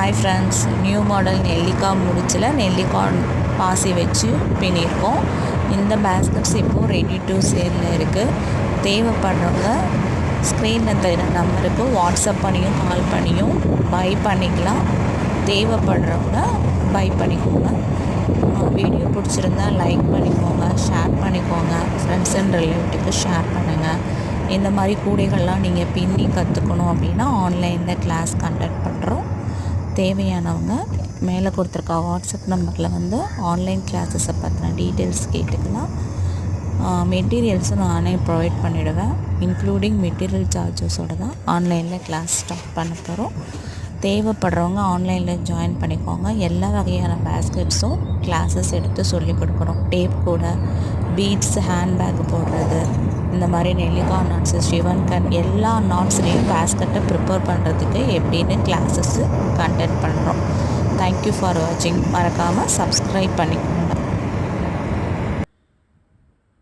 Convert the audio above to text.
Hi friends, new model நெல்லிக்காய் முடிச்சில் நெல்லிக்காய் பாசி வச்சு பின்னியிருக்கோம். இந்த பேஸ்கெட்ஸ் இப்போது ரெடி டு சேலில் இருக்குது. தேவைப்படுறவங்க ஸ்க்ரீனில் தெரிகிற நம்பருக்கு வாட்ஸ்அப் பண்ணியும் கால் பண்ணியும் பை பண்ணிக்கலாம். தேவைப்படுறவங்க பை பண்ணிக்கோங்க. வீடியோ பிடிச்சிருந்தா லைக் பண்ணிக்கோங்க, ஷேர் பண்ணிக்கோங்க, ஃப்ரெண்ட்ஸ் அண்ட் ரிலேட்டிவ்க்கு ஷேர் பண்ணுங்கள். இந்த மாதிரி கூடைகள்லாம் நீங்கள் பின்னி கற்றுக்கணும் அப்படின்னா ஆன்லைனில் கிளாஸ் கண்டக்ட் பண்ணுறோம். தேவையானவங்க மேலே கொடுத்துருக்க வாட்ஸ்அப் நம்பரில் வந்து ஆன்லைன் கிளாஸஸை பற்றின டீட்டெயில்ஸ் கேட்டுக்கலாம். மெட்டீரியல்ஸும் நானே ப்ரொவைட் பண்ணிவிடுவேன். இன்க்ளூடிங் மெட்டீரியல் சார்ஜஸோடு தான் ஆன்லைனில் கிளாஸ் ஸ்டார்ட் பண்ண போகிறோம். தேவைப்படுறவங்க ஆன்லைனில் ஜாயின் பண்ணிக்கோங்க. எல்லா வகையான பேஸ்கெட்ஸும் கிளாஸஸ் எடுத்து சொல்லிக் கொடுக்குறோம். டேப் கூட, பீட்ஸ், ஹேண்ட்பேக் போடுறது, இந்த மாதிரி நெல்லிக்காய் நாட்ஸு, ஷிவன் கன், எல்லா நாட்ஸ்லேயும் பேஸ்கெட்டை ப்ரிப்பேர் பண்ணுறதுக்கு எப்படின்னு கிளாஸஸ்ஸு கண்டக்ட் பண்ணுறோம். தேங்க்யூ ஃபார் வாட்சிங். மறக்காமல் சப்ஸ்கிரைப் பண்ணிக்கோங்க.